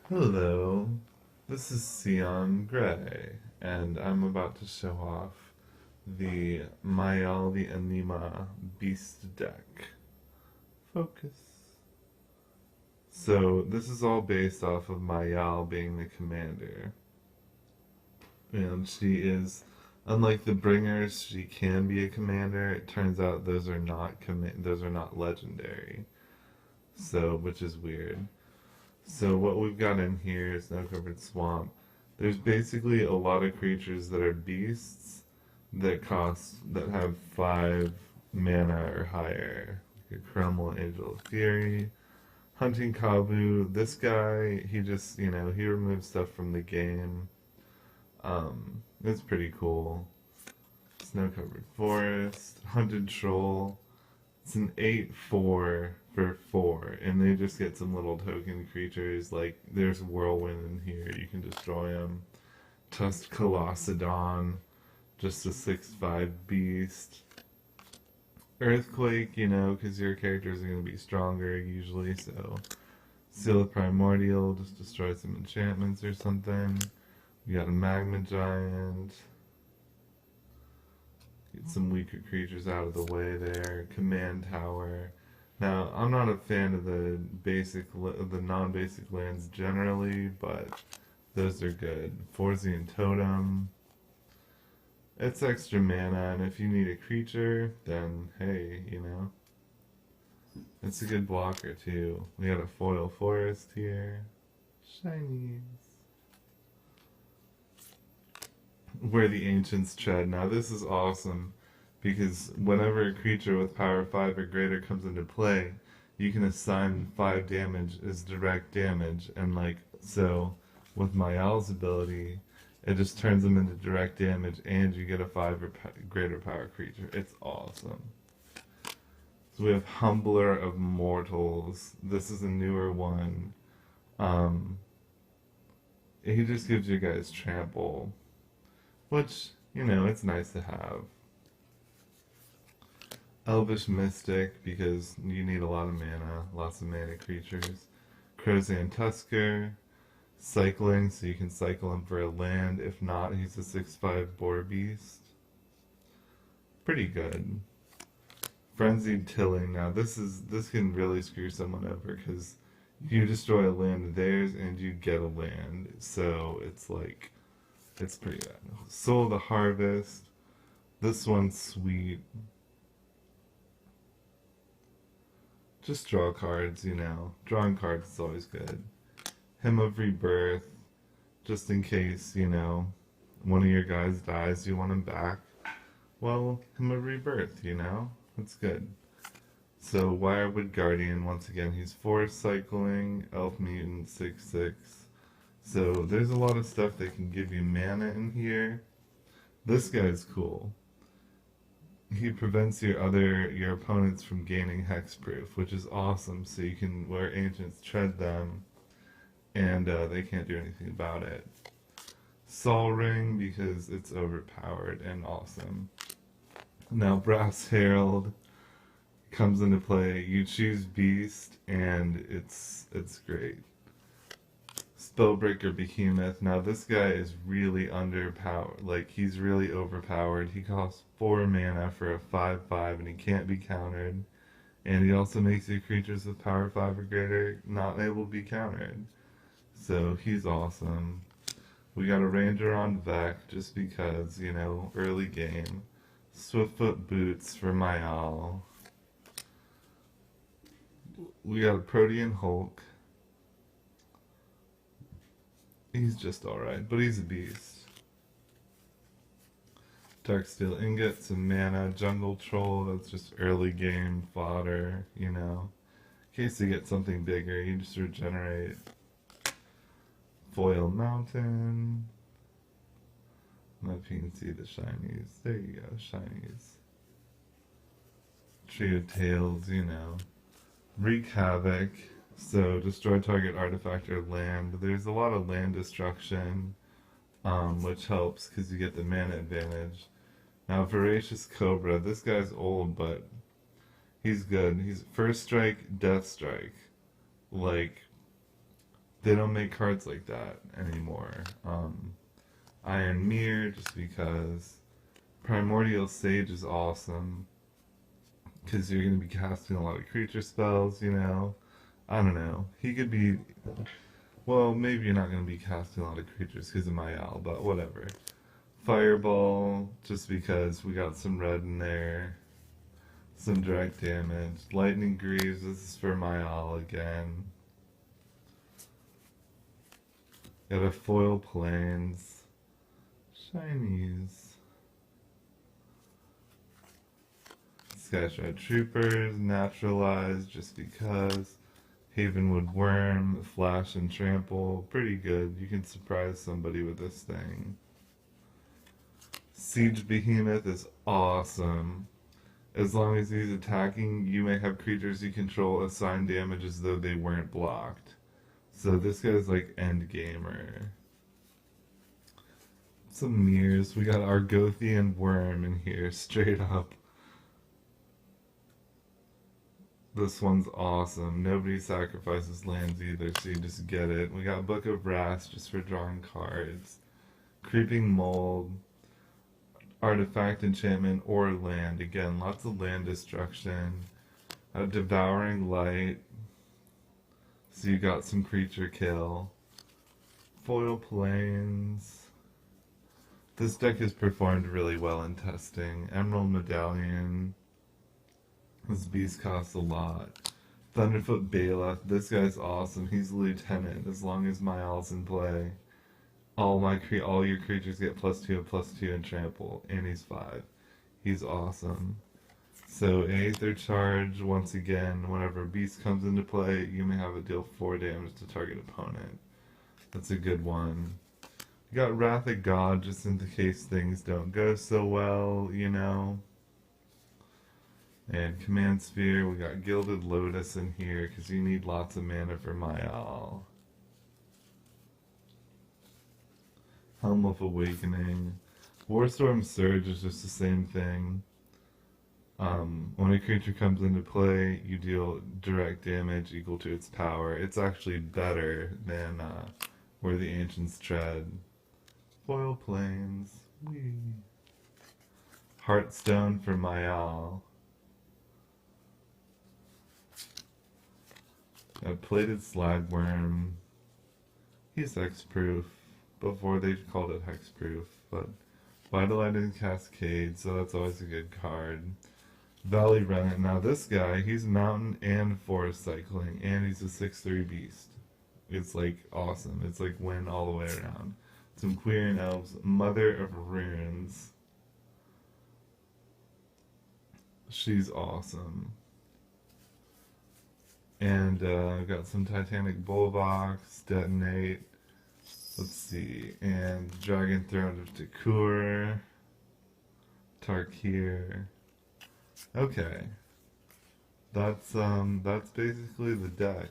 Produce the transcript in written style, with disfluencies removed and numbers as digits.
Hello, this is Sion Gray, and I'm about to show off the Mayal Beast Deck. Focus. So, this is all based off of Mayal being the commander. And she is, unlike the Bringers, she can be a commander. It turns out those are not legendary. So, which is weird. So what we've got in here is Snow-Covered Swamp. There's basically a lot of creatures that are beasts that have 5 mana or higher. Like a Krumel, Angel of Fury, Hunting Kavu. This guy, he just he removes stuff from the game. It's pretty cool. Snow-Covered Forest, Hunted Troll. It's an 8/4 for 4, and they just get some little token creatures. Like, there's Whirlwind in here, you can destroy them. Tusked Colossadon, just a 6/5 beast. Earthquake, because your characters are going to be stronger usually, so. Seal of Primordial, just destroy some enchantments or something. We got a Magma Giant. Get some weaker creatures out of the way there. Command Tower. Now, I'm not a fan of the non-basic lands generally, but those are good. Forzian Totem. It's extra mana, and if you need a creature, then hey, it's a good blocker too. We got a Foil Forest here. Shinies. Where the Ancients Tread. Now this is awesome because whenever a creature with power 5 or greater comes into play, you can assign 5 damage as direct damage, and so with Mayal's ability, it just turns them into direct damage and you get a 5 or greater power creature. It's awesome. So we have Humbler of Mortals. This is a newer one. He just gives you guys trample, which, it's nice to have. Elvish Mystic, because you need a lot of mana, lots of mana creatures. Crozan Tusker, cycling, so you can cycle him for a land. If not, he's a 6/5 boar beast. Pretty good. Frenzied Tilling. Now this can really screw someone over because you destroy a land of theirs and you get a land. So it's pretty bad. Soul of the Harvest. This one's sweet. Just draw cards, Drawing cards is always good. Hymn of Rebirth. Just in case, one of your guys dies, you want him back. Well, Hymn of Rebirth, That's good. So, Wirewood Guardian, once again, he's forest cycling, Elf Mutant 6/6. So there's a lot of stuff that can give you mana in here. This guy's cool. He prevents your opponents from gaining hexproof, which is awesome. So you can wear Ancients Tread them, and they can't do anything about it. Sol Ring, because it's overpowered and awesome. Now Brass Herald comes into play. You choose Beast, and it's great. Spellbreaker Behemoth. Now this guy is really underpowered. He's really overpowered. He costs 4 mana for a 5/5 and he can't be countered. And he also makes your creatures with power 5 or greater not able to be countered. So he's awesome. We got a Ranger on Vec just because, early game. Swiftfoot Boots for Mayal. We got a Protean Hulk. He's just alright, but he's a beast. Darksteel Ingot, some mana, Jungle Troll, that's just early game fodder, In case you get something bigger, you just regenerate. Foil Mountain. Now if you can see the shinies. There you go, shinies. Tree of Tails, Wreak Havoc. So, destroy target artifact or land. There's a lot of land destruction, which helps because you get the mana advantage. Now, Voracious Cobra. This guy's old, but he's good. He's First Strike, Death Strike. They don't make cards like that anymore. Iron Mirror, just because. Primordial Sage is awesome, because you're going to be casting a lot of creature spells, you know. I don't know. He could be. Well, maybe you're not going to be casting a lot of creatures because of Mayal, but whatever. Fireball, just because we got some red in there. Some direct damage. Lightning Greaves, this is for Mayal again. Got a Foil Plains. Shinies. Skyshroud Troopers, Naturalized, just because. Havenwood Worm, Flash and Trample, pretty good. You can surprise somebody with this thing. Siege Behemoth is awesome. As long as he's attacking, you may have creatures you control assign damage as though they weren't blocked. So this guy's like end gamer. Some mirrors. We got Argothian Worm in here, straight up. This one's awesome. Nobody sacrifices lands either, so you just get it. We got Book of Wrath just for drawing cards. Creeping Mold. Artifact, enchantment, or land. Again, lots of land destruction. Devouring Light. So you got some creature kill. Foil Plains. This deck has performed really well in testing. Emerald Medallion. This beast costs a lot. Thunderfoot Bailiff. This guy's awesome. He's a lieutenant as long as Mayal's in play. All your creatures get +2/+2 and trample, and he's 5. He's awesome. So an Aether Charge, once again, whenever a beast comes into play, you may have it deal 4 damage to target opponent. That's a good one. You got Wrath of God, just in case things don't go so well, you know. And Command Sphere, we got Gilded Lotus in here, because you need lots of mana for Mayal. Helm of Awakening. Warstorm Surge is just the same thing. When a creature comes into play, you deal direct damage equal to its power. It's actually better than Where the Ancients Tread. Foil Plains. Whee. Heartstone for Mayal. A Plated Slagworm. He's hexproof. Before they called it hexproof, but Vitalizing Cascade, so that's always a good card. Valley Remnant. Now this guy, he's mountain and forest cycling, and he's a 6/3 beast. It's like awesome. It's like win all the way around. Some Quirion Elves. Mother of Runes. She's awesome. And got some Titanic Bullbox, Detonate. Let's see, and Dragon Throne of Takur, Tarkir. Okay, that's basically the deck.